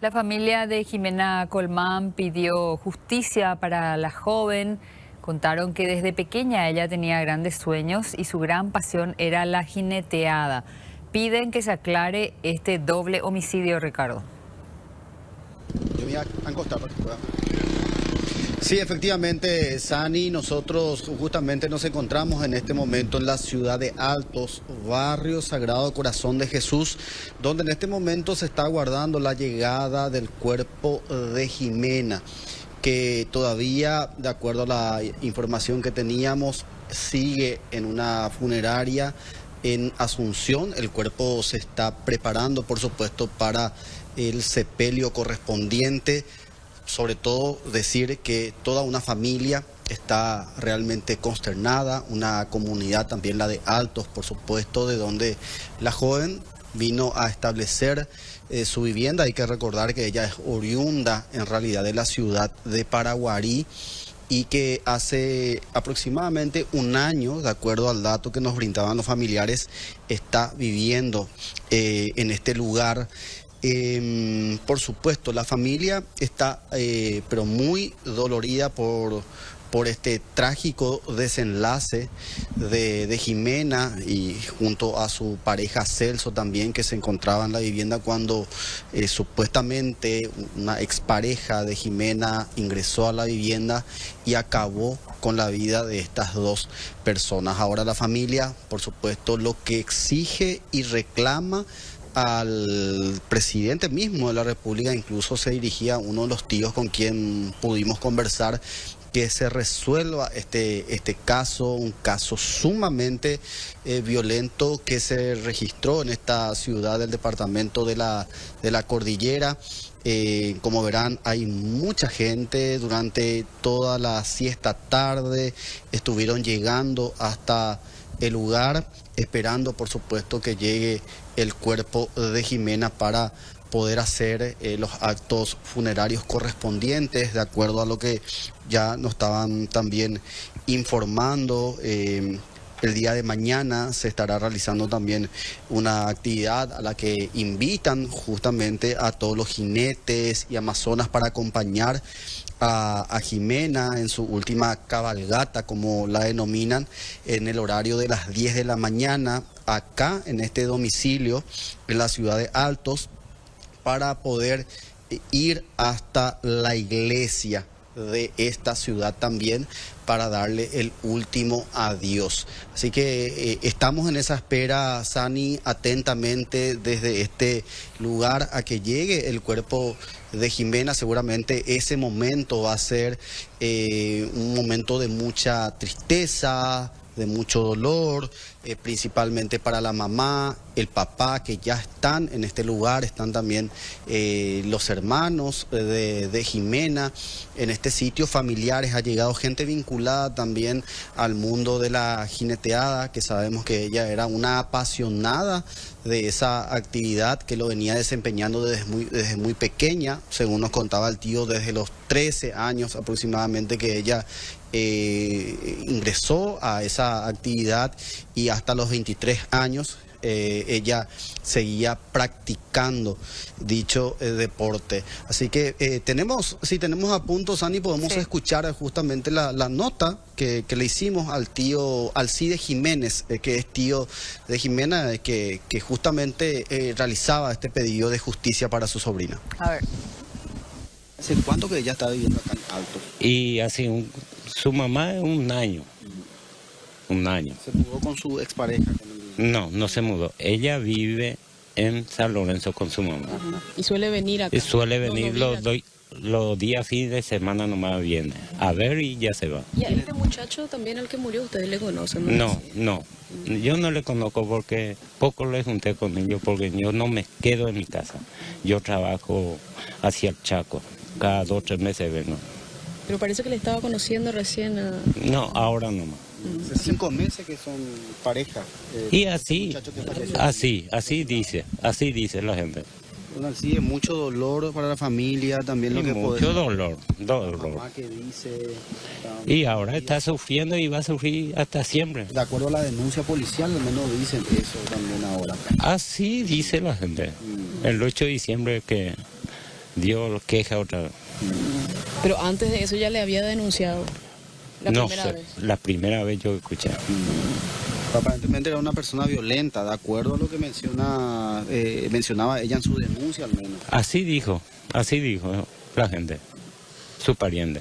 La familia de Jimena Colmán pidió justicia para la joven. Contaron que desde pequeña ella tenía grandes sueños y su gran pasión era la jineteada. Piden que se aclare este doble homicidio, Ricardo. Yo voy a acostar para que pueda. Sí, efectivamente, Sani, nosotros justamente nos encontramos en este momento en la ciudad de Altos, barrio Sagrado Corazón de Jesús, donde en este momento se está aguardando la llegada del cuerpo de Jimena, que todavía, de acuerdo a la información que teníamos, sigue en una funeraria en Asunción. El cuerpo se está preparando, por supuesto, para el sepelio correspondiente. Sobre todo decir que toda una familia está realmente consternada, una comunidad también la de Altos, por supuesto, de donde la joven vino a establecer su vivienda. Hay que recordar que ella es oriunda en realidad de la ciudad de Paraguarí y que hace aproximadamente un año, de acuerdo al dato que nos brindaban los familiares, está viviendo en este lugar. Por supuesto, la familia está pero muy dolorida por este trágico desenlace de Jimena y junto a su pareja Celso también, que se encontraba en la vivienda cuando supuestamente una expareja de Jimena ingresó a la vivienda y acabó con la vida de estas dos personas. Ahora la familia, por supuesto, lo que exige y reclama al presidente mismo de la República, incluso se dirigía a uno de los tíos con quien pudimos conversar, que se resuelva este caso, un caso sumamente violento que se registró en esta ciudad del departamento de la Cordillera. Como verán, hay mucha gente durante toda la siesta tarde, estuvieron llegando hasta el lugar, esperando por supuesto que llegue el cuerpo de Jimena para poder hacer los actos funerarios correspondientes, de acuerdo a lo que ya nos estaban también informando. El día de mañana se estará realizando también una actividad a la que invitan justamente a todos los jinetes y amazonas para acompañar a Jimena en su última cabalgata, como la denominan, en el horario de las 10 de la mañana, acá en este domicilio en la ciudad de Altos, para poder ir hasta la iglesia de esta ciudad también para darle el último adiós. Así que estamos en esa espera, Sani, atentamente desde este lugar a que llegue el cuerpo de Jimena. Seguramente ese momento va a ser un momento de mucha tristeza, de mucho dolor, principalmente para la mamá, el papá, que ya están en este lugar, están también los hermanos de Jimena en este sitio, familiares, ha llegado gente vinculada también al mundo de la jineteada, que sabemos que ella era una apasionada de esa actividad, que lo venía desempeñando desde muy pequeña, según nos contaba el tío, desde los 13 años aproximadamente que ella ingresó a esa actividad, y hasta los 23 años ella seguía practicando dicho deporte. Así que si tenemos a punto, Sani, podemos escuchar justamente la nota que le hicimos al tío Alcide Jiménez, que es tío de Jimena, que justamente realizaba este pedido de justicia para su sobrina. A ver. ¿Hace cuánto que ella está viviendo acá en Alto? Y hace su mamá es un año. Un año. ¿Se mudó con su expareja? No se mudó. Ella vive en San Lorenzo con su mamá. Ajá. ¿Y suele venir acá? Y suele venir los días fines de semana, nomás viene a ver y ya se va. ¿Y a este muchacho también, al que murió, ustedes le conocen? No. Yo no le conozco porque poco le junté con ellos, porque yo no me quedo en mi casa. Yo trabajo hacia el Chaco. Cada 2 o 3 meses vengo. Pero parece que le estaba conociendo recién a... No, ahora nomás. Hace 5 meses que son pareja. Y así dice la gente. Bueno, sí, es mucho dolor para la familia, también Y lo que mucho dolor. mamá que dice... Y ahora está sufriendo y va a sufrir hasta siempre. De acuerdo a la denuncia policial, al menos dicen eso también ahora. Así dice la gente. El 8 de diciembre que dio queja otra vez. Pero antes de eso ya le había denunciado. La No primera sé, vez. la primera vez yo escuché. Aparentemente era una persona violenta, de acuerdo a lo que mencionaba ella en su denuncia al menos. Así dijo la gente, su pariente.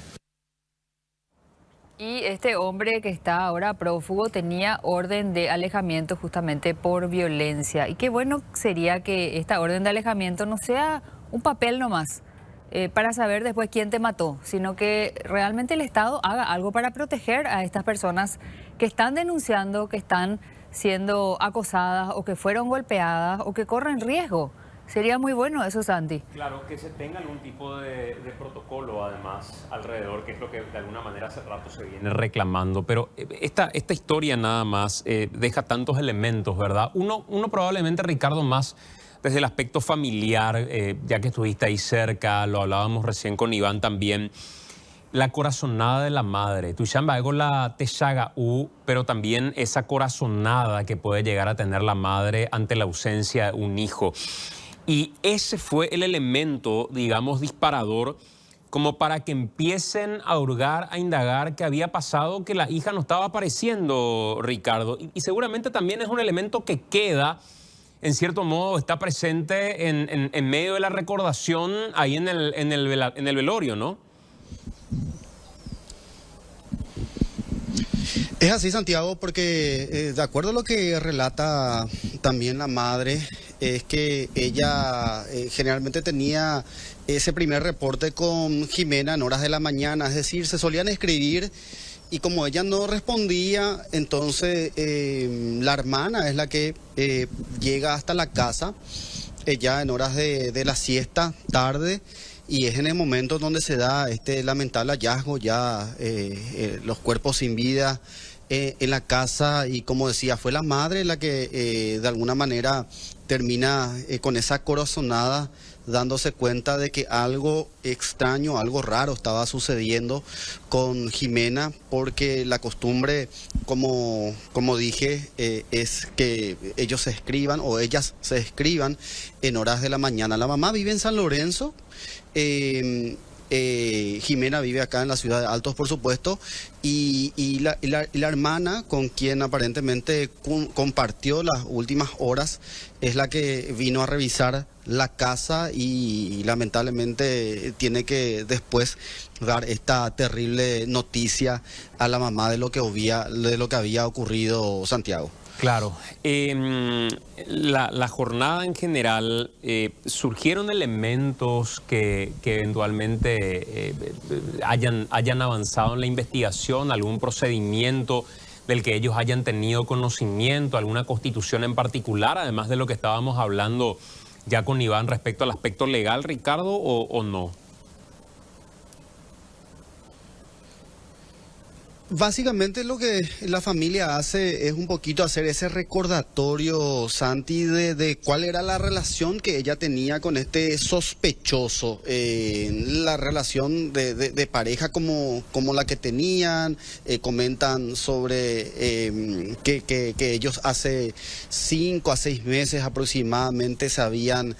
Y este hombre que está ahora prófugo tenía orden de alejamiento justamente por violencia. Y qué bueno sería que esta orden de alejamiento no sea un papel nomás para saber después quién te mató, sino que realmente el Estado haga algo para proteger a estas personas que están denunciando, que están siendo acosadas o que fueron golpeadas o que corren riesgo. Sería muy bueno eso, Santi. Claro, que se tenga algún tipo de protocolo además alrededor, que es lo que de alguna manera hace rato se viene reclamando. Pero esta historia nada más deja tantos elementos, ¿verdad? Uno probablemente, Ricardo, más desde el aspecto familiar, ya que estuviste ahí cerca, lo hablábamos recién con Iván también, la corazonada de la madre. Tu chamba algo la techaga pero también esa corazonada que puede llegar a tener la madre ante la ausencia de un hijo. Y ese fue el elemento, digamos, disparador, como para que empiecen a hurgar, a indagar qué había pasado, que la hija no estaba apareciendo, Ricardo. Y seguramente también es un elemento que queda, en cierto modo, está presente en medio de la recordación ahí en el velorio, ¿no? Es así, Santiago, porque de acuerdo a lo que relata también la madre, es que ella generalmente tenía ese primer reporte con Jimena en horas de la mañana, es decir, se solían escribir y como ella no respondía, entonces la hermana es la que llega hasta la casa, ella en horas de la siesta, tarde, y es en el momento donde se da este lamentable hallazgo, ya los cuerpos sin vida en la casa, y como decía, fue la madre la que de alguna manera termina con esa corazonada, dándose cuenta de que algo extraño, algo raro estaba sucediendo con Jimena, porque la costumbre, como dije, es que ellos se escriban o ellas se escriban en horas de la mañana. La mamá vive en San Lorenzo, Jimena vive acá en la ciudad de Altos, por supuesto, y la hermana con quien aparentemente compartió las últimas horas es la que vino a revisar la casa y lamentablemente tiene que después dar esta terrible noticia a la mamá de lo que había ocurrido, Santiago. Claro. La jornada en general, ¿surgieron elementos que eventualmente hayan avanzado en la investigación? ¿Algún procedimiento del que ellos hayan tenido conocimiento? ¿Alguna constitución en particular? Además de lo que estábamos hablando ya con Iván respecto al aspecto legal, Ricardo, ¿o no? Básicamente lo que la familia hace es un poquito hacer ese recordatorio, Santi, de cuál era la relación que ella tenía con este sospechoso, la relación de pareja como la que tenían. Comentan sobre que ellos hace 5 a 6 meses aproximadamente se habían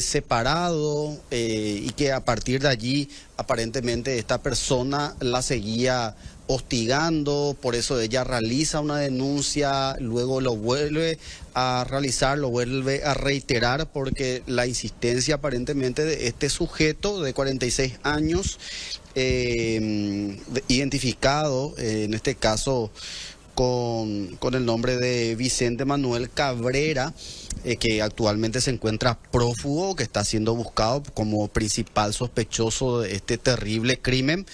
separado, y que a partir de allí aparentemente esta persona la seguía hostigando, por eso ella realiza una denuncia, luego lo vuelve a realizar, lo vuelve a reiterar, porque la insistencia aparentemente de este sujeto de 46 años, identificado en este caso con el nombre de Vicente Manuel Cabrera, que actualmente se encuentra prófugo, que está siendo buscado como principal sospechoso de este terrible crimen.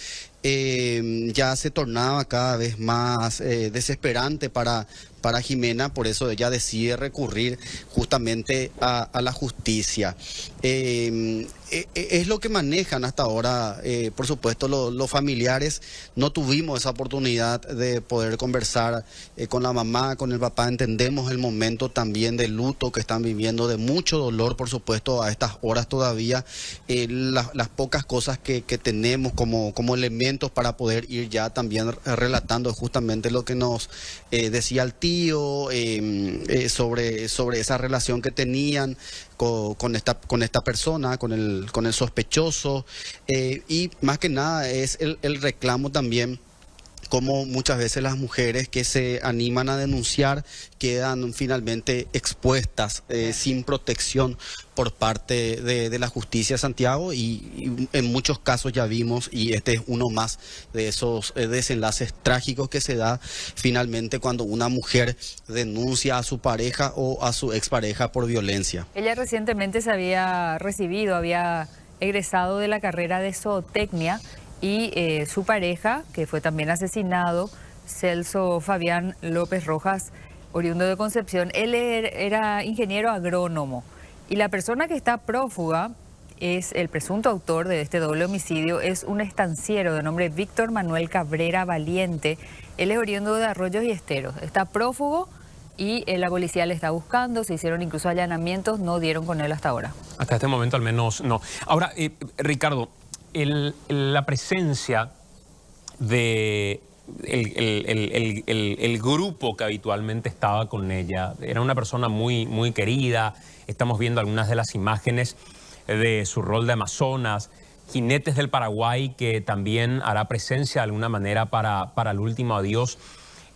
Ya se tornaba cada vez más desesperante para Jimena, por eso ella decide recurrir justamente a la justicia. Es lo que manejan hasta ahora, por supuesto, los familiares. No tuvimos esa oportunidad de poder conversar con la mamá, con el papá. Entendemos el momento también de luto que están viviendo, de mucho dolor, por supuesto, a estas horas todavía. Las pocas cosas que tenemos como elementos elementos para poder ir ya también relatando justamente lo que nos decía el tío sobre esa relación que tenían con esta persona, con el sospechoso, y más que nada es el reclamo también, como muchas veces las mujeres que se animan a denunciar quedan finalmente expuestas sin protección por parte de la justicia, Santiago, y en muchos casos ya vimos, y este es uno más de esos desenlaces trágicos que se da finalmente cuando una mujer denuncia a su pareja o a su expareja por violencia. Ella recientemente había egresado de la carrera de zootecnia, y su pareja, que fue también asesinado, Celso Fabián López Rojas, oriundo de Concepción, él era ingeniero agrónomo. Y la persona que está prófuga, es el presunto autor de este doble homicidio, es un estanciero de nombre Víctor Manuel Cabrera Valiente. Él es oriundo de Arroyos y Esteros. Está prófugo y la policía le está buscando. Se hicieron incluso allanamientos, no dieron con él hasta ahora. Hasta este momento al menos no. Ahora, Ricardo, la presencia de el grupo que habitualmente estaba con ella, era una persona muy, muy querida. Estamos viendo algunas de las imágenes de su rol de Amazonas, Jinetes del Paraguay, que también hará presencia de alguna manera para el último adiós.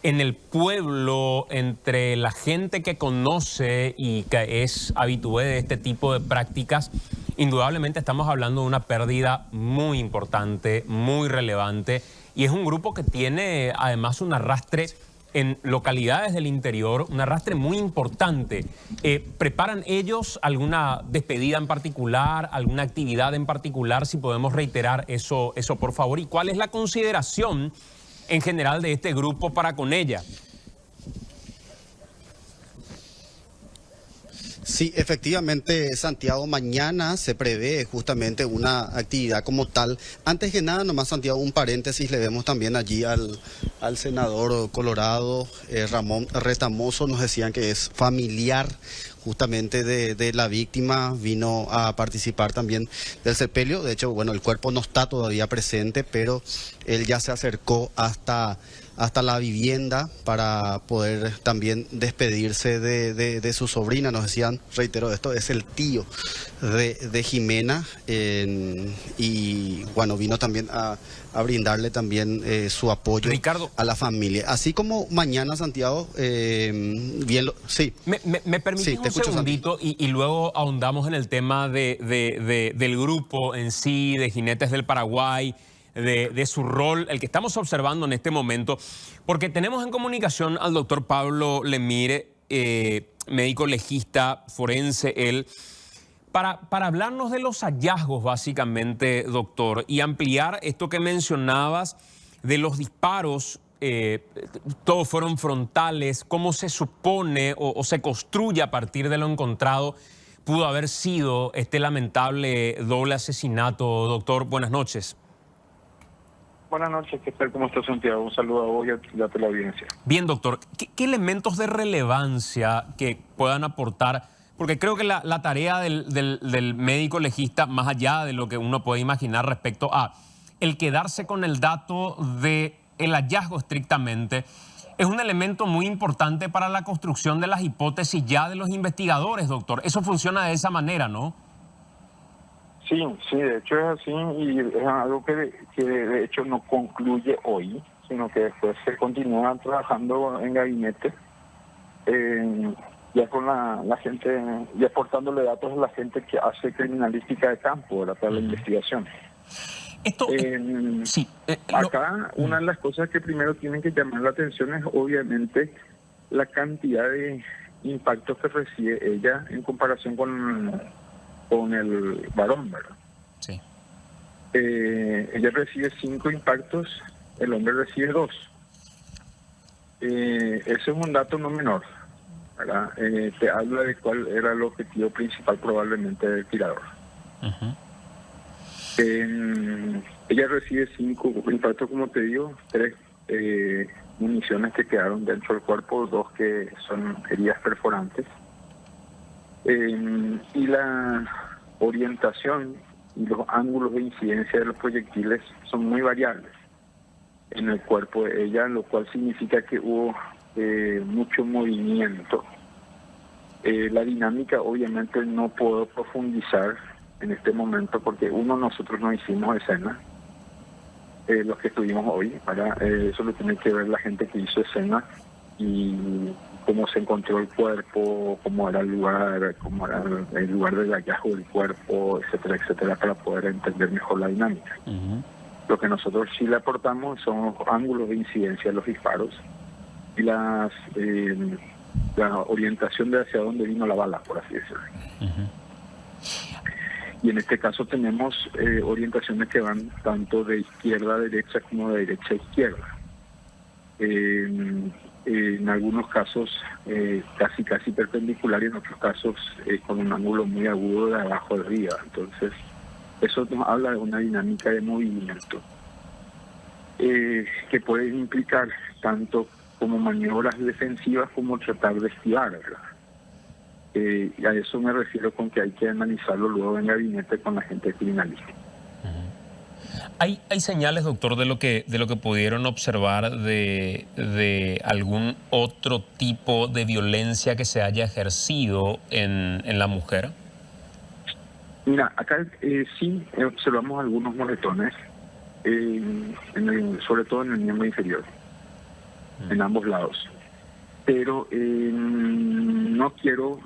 En el pueblo, entre la gente que conoce y que es habitué de este tipo de prácticas, indudablemente estamos hablando de una pérdida muy importante, muy relevante, y es un grupo que tiene además un arrastre en localidades del interior, un arrastre muy importante. ¿Preparan ellos alguna despedida en particular, alguna actividad en particular? Si podemos reiterar eso por favor. ¿Y cuál es la consideración en general de este grupo para con ella? Sí, efectivamente, Santiago, mañana se prevé justamente una actividad como tal. Antes que nada, nomás, Santiago, un paréntesis, le vemos también allí al senador colorado, Ramón Retamoso. Nos decían que es familiar justamente de la víctima, vino a participar también del sepelio. De hecho, bueno, el cuerpo no está todavía presente, pero él ya se acercó hasta la vivienda para poder también despedirse de su sobrina. Nos decían, reitero, esto es el tío de Jimena, y bueno, vino también a brindarle también su apoyo, Ricardo, a la familia. Así como mañana, Santiago, sí. ¿Me permites sí, un segundito y luego ahondamos en el tema del grupo en sí, de Jinetes del Paraguay, de su rol, el que estamos observando en este momento, porque tenemos en comunicación al doctor Pablo Lemire, médico legista, forense, él, para hablarnos de los hallazgos básicamente, doctor, y ampliar esto que mencionabas de los disparos. Todos fueron frontales. ¿Cómo se supone o se construye a partir de lo encontrado pudo haber sido este lamentable doble asesinato? Doctor, buenas noches. Buenas noches, ¿qué tal? ¿Cómo estás, Santiago? Un saludo a vos y a la audiencia. Bien, doctor. ¿Qué elementos de relevancia que puedan aportar? Porque creo que la tarea del médico legista, más allá de lo que uno puede imaginar respecto a el quedarse con el dato del hallazgo estrictamente, es un elemento muy importante para la construcción de las hipótesis ya de los investigadores, doctor. Eso funciona de esa manera, ¿no? Sí, de hecho es así, y es algo que de hecho no concluye hoy, sino que después se continúa trabajando en gabinete, ya con la gente, ya aportándole datos a la gente que hace criminalística de campo, ¿verdad? Para la investigación. Acá una de las cosas que primero tienen que llamar la atención es obviamente la cantidad de impactos que recibe ella en comparación con el varón, ¿verdad? Sí. Ella recibe 5 impactos, el hombre recibe 2. Ese es un dato no menor, ¿verdad? Te habla de cuál era el objetivo principal probablemente del tirador. Ella recibe 5 impactos, como te digo, 3 municiones que quedaron dentro del cuerpo, 2 que son heridas perforantes. Y la orientación y los ángulos de incidencia de los proyectiles son muy variables. en el cuerpo de ella, lo cual significa que hubo mucho movimiento. La dinámica obviamente no puedo profundizar en este momento porque nosotros no hicimos escena, los que estuvimos hoy, eso lo tiene que ver la gente que hizo escena y cómo se encontró el cuerpo, cómo era el lugar del hallazgo del cuerpo, etcétera, etcétera, para poder entender mejor la dinámica. Lo que nosotros sí le aportamos son los ángulos de incidencia de los disparos y la orientación de hacia dónde vino la bala, por así decirlo. Y en este caso tenemos orientaciones que van tanto de izquierda a derecha como de derecha a izquierda. En algunos casos casi perpendicular y en otros casos con un ángulo muy agudo de abajo a arriba. Entonces, eso nos habla de una dinámica de movimiento que puede implicar tanto como maniobras defensivas como tratar de esquivar, ¿verdad? Y a eso me refiero con que hay que analizarlo luego en gabinete con la gente criminalística. ¿Hay señales, doctor, de lo que pudieron observar de algún otro tipo de violencia que se haya ejercido en la mujer? Mira, acá sí observamos algunos moretones, sobre todo en el miembro inferior, en ambos lados. Pero no quiero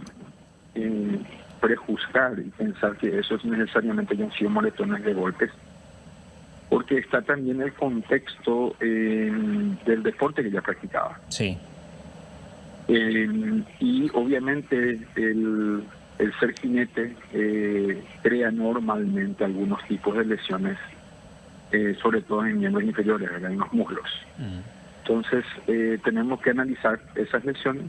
prejuzgar y pensar que eso es necesariamente que han sido moretones de golpes, porque está también el contexto del deporte que ella practicaba. Sí. Y obviamente el ser jinete crea normalmente algunos tipos de lesiones, sobre todo en miembros inferiores, ¿verdad? En los muslos. Entonces tenemos que analizar esas lesiones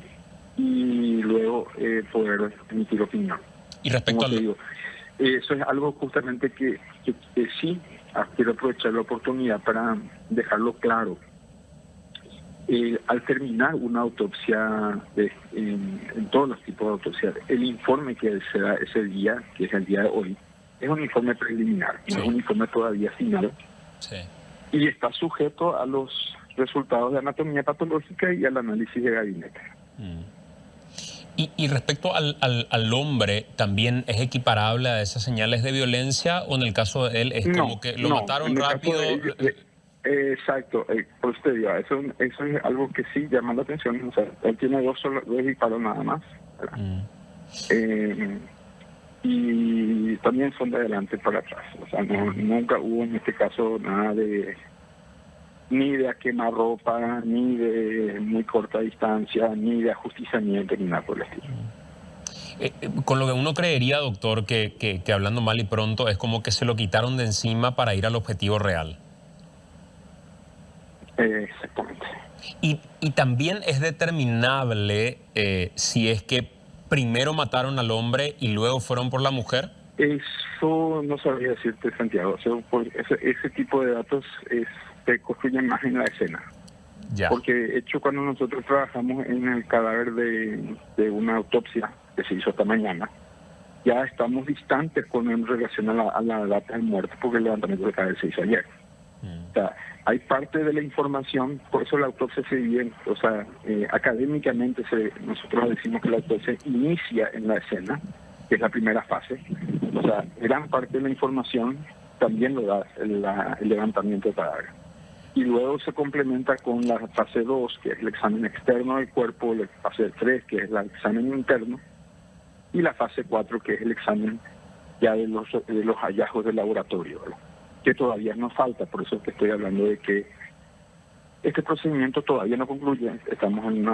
y luego poder emitir opinión. Y respecto Como te digo, eso es algo justamente que sí quiero aprovechar la oportunidad para dejarlo claro. Al terminar una autopsia, en todos los tipos de autopsia, el informe que se da ese día, que es el día de hoy, es un informe preliminar, no es un informe todavía final, y está sujeto a los resultados de anatomía patológica y al análisis de gabinete. Y respecto al hombre, ¿también es equiparable a esas señales de violencia o en el caso de él es como que lo mataron rápido? Exacto, por usted diga, eso es algo que sí llama la atención. O sea, él tiene dos disparos nada más, y también son de adelante para atrás. O sea, nunca hubo en este caso nada ni de quemar ropa, ni de muy corta distancia, ni de ajusticiamiento, ni nada por el estilo. Con lo que uno creería, doctor, que hablando mal y pronto, es como que se lo quitaron de encima para ir al objetivo real. Exactamente. Y también es determinable si es que primero mataron al hombre y luego fueron por la mujer. Eso no sabría decirte, Santiago. O sea, ese tipo de datos se construyen más en la escena. Ya. Porque de hecho cuando nosotros trabajamos en el cadáver de una autopsia que se hizo esta mañana, ya estamos distantes en relación a la data de muerte porque el levantamiento del cadáver se hizo ayer. O sea, hay parte de la información, por eso la autopsia se divide, o sea, académicamente nosotros decimos que la autopsia inicia en la escena, que es la primera fase. O sea, gran parte de la información también lo da el levantamiento del cadáver. Y luego se complementa con la fase 2, que es el examen externo del cuerpo, la fase 3, que es el examen interno, y la fase 4, que es el examen ya de los hallazgos del laboratorio, ¿verdad? Que todavía nos falta, por eso es que estoy hablando de que este procedimiento todavía no concluye. Estamos en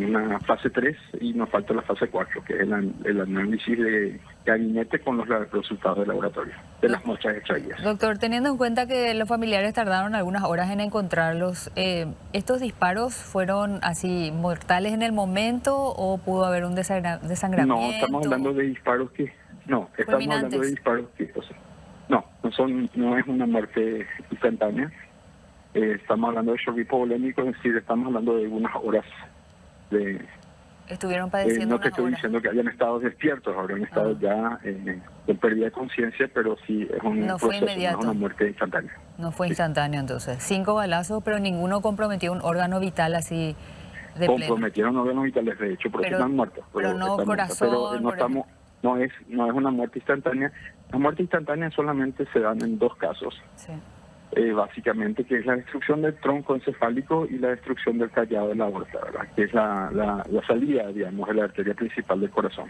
una fase 3 y nos falta la fase 4, que es el análisis de gabinete con los resultados del laboratorio, de las muestras extraídas. Doctor, teniendo en cuenta que los familiares tardaron algunas horas en encontrarlos, ¿estos disparos fueron así mortales en el momento o pudo haber un desangramiento? No, estamos hablando de disparos que... No, estamos hablando de disparos que... O sea, no es una muerte instantánea. Estamos hablando de shock hipovolémico, es decir, estamos hablando de unas horas de... Estuvieron padeciendo no te estoy diciendo que hayan estado despiertos, habrán estado ya en pérdida de conciencia, pero sí es un no proceso, fue inmediato. no es una muerte instantánea. No fue instantáneo entonces. 5 balazos, pero ninguno comprometió un órgano vital así de pleno. Comprometieron órganos vitales, de hecho, por eso están muertos. Pero no están corazón. muertos. Pero no es una muerte instantánea. Las muertes instantáneas solamente se dan en 2 casos. Sí. Básicamente, que es la destrucción del tronco encefálico y la destrucción del callado de la aorta, ¿verdad? Que es la salida, digamos, de la arteria principal del corazón.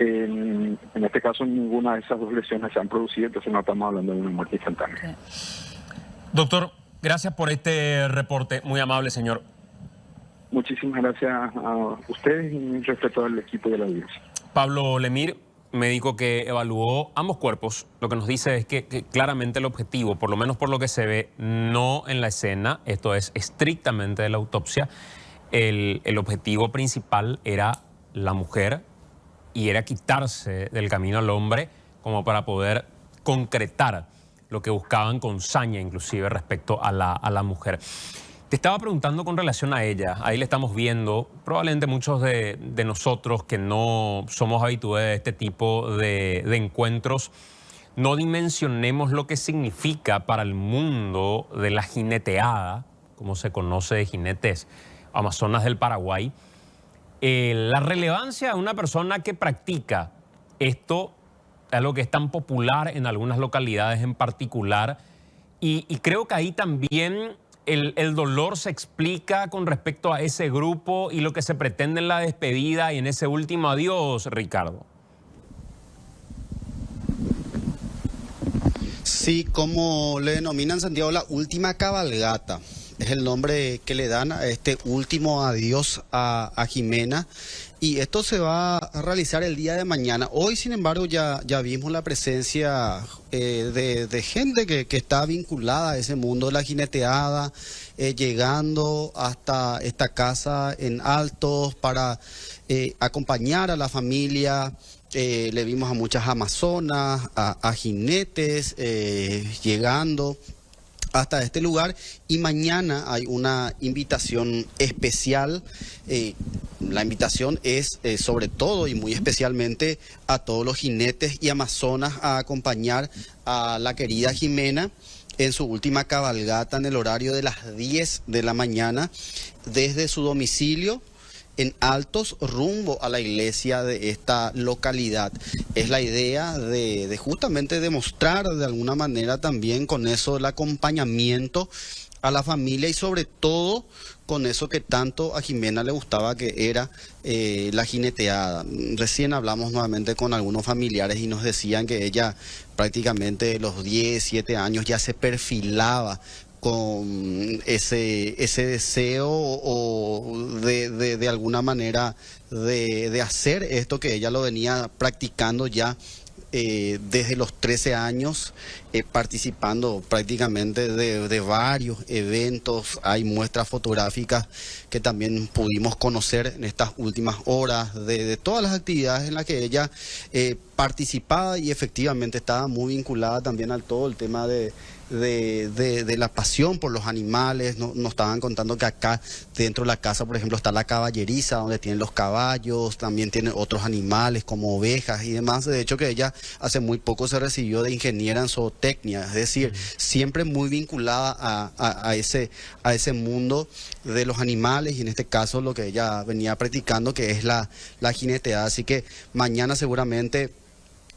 En este caso, ninguna de esas 2 lesiones se han producido, entonces no estamos hablando de una muerte instantánea. Sí. Doctor, gracias por este reporte. Muy amable, señor. Muchísimas gracias a ustedes y mi respeto al equipo de la audiencia. Pablo Lemir, médico que evaluó ambos cuerpos, lo que nos dice es que claramente el objetivo, por lo menos por lo que se ve, no en la escena, esto es estrictamente de la autopsia, el objetivo principal era la mujer y era quitarse del camino al hombre como para poder concretar lo que buscaban con saña inclusive respecto a la mujer. Te estaba preguntando con relación a ella, ahí le estamos viendo, probablemente muchos de nosotros que no somos habituados de este tipo de encuentros, no dimensionemos lo que significa para el mundo de la jineteada, como se conoce de jinetes amazonas del Paraguay, la relevancia de una persona que practica esto, algo que es tan popular en algunas localidades en particular, y creo que ahí también el dolor se explica con respecto a ese grupo y lo que se pretende en la despedida y en ese último adiós, Ricardo. Sí, como le denominan Santiago, la última cabalgata. Es el nombre que le dan a este último adiós a Jimena. Y esto se va a realizar el día de mañana. Hoy, sin embargo, ya vimos la presencia de gente que está vinculada a ese mundo de la jineteada, llegando hasta esta casa en Altos para acompañar a la familia. Le vimos a muchas amazonas, a jinetes llegando hasta este lugar, y mañana hay una invitación especial. La invitación es sobre todo y muy especialmente a todos los jinetes y amazonas a acompañar a la querida Jimena en su última cabalgata en el horario de las 10 de la mañana desde su domicilio en Altos rumbo a la iglesia de esta localidad. Es la idea de justamente demostrar de alguna manera también con eso el acompañamiento a la familia y sobre todo con eso que tanto a Jimena le gustaba, que era la jineteada. Recién hablamos nuevamente con algunos familiares y nos decían que ella prácticamente los 10, 7 años ya se perfilaba con ese deseo o de alguna manera de hacer esto, que ella lo venía practicando ya desde los 13 años, participando prácticamente de varios eventos. Hay muestras fotográficas que también pudimos conocer en estas últimas horas de todas las actividades en las que ella participaba, y efectivamente estaba muy vinculada también al todo el tema de la pasión por los animales. Nos estaban contando que acá dentro de la casa, por ejemplo, está la caballeriza, donde tienen los caballos, también tienen otros animales como ovejas y demás. De hecho, que ella hace muy poco se recibió de ingeniera en zootecnia, es decir, siempre muy vinculada a ese mundo de los animales, y en este caso lo que ella venía practicando, que es la jineteada. Así que mañana seguramente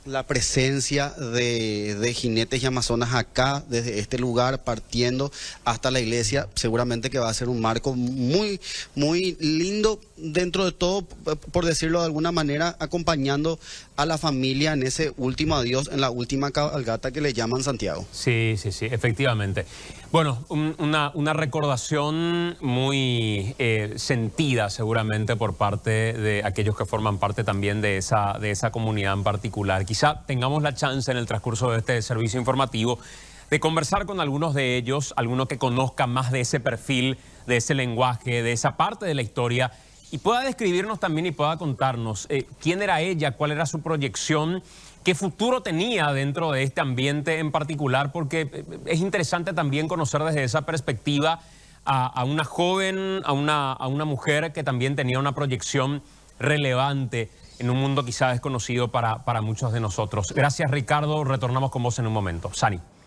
la presencia de jinetes y amazonas acá, desde este lugar, partiendo hasta la iglesia, seguramente que va a ser un marco muy, muy lindo dentro de todo, por decirlo de alguna manera, acompañando a la familia en ese último adiós, en la última cabalgata que le llaman Santiago. Sí, efectivamente. Bueno, una recordación muy sentida seguramente por parte de aquellos que forman parte también de esa comunidad en particular. Quizá tengamos la chance en el transcurso de este servicio informativo de conversar con algunos de ellos, alguno que conozca más de ese perfil, de ese lenguaje, de esa parte de la historia, y pueda describirnos también y pueda contarnos quién era ella, cuál era su proyección, qué futuro tenía dentro de este ambiente en particular, porque es interesante también conocer desde esa perspectiva a una joven, a una mujer que también tenía una proyección relevante en un mundo quizá desconocido para muchos de nosotros. Gracias, Ricardo. Retornamos con vos en un momento. Sani.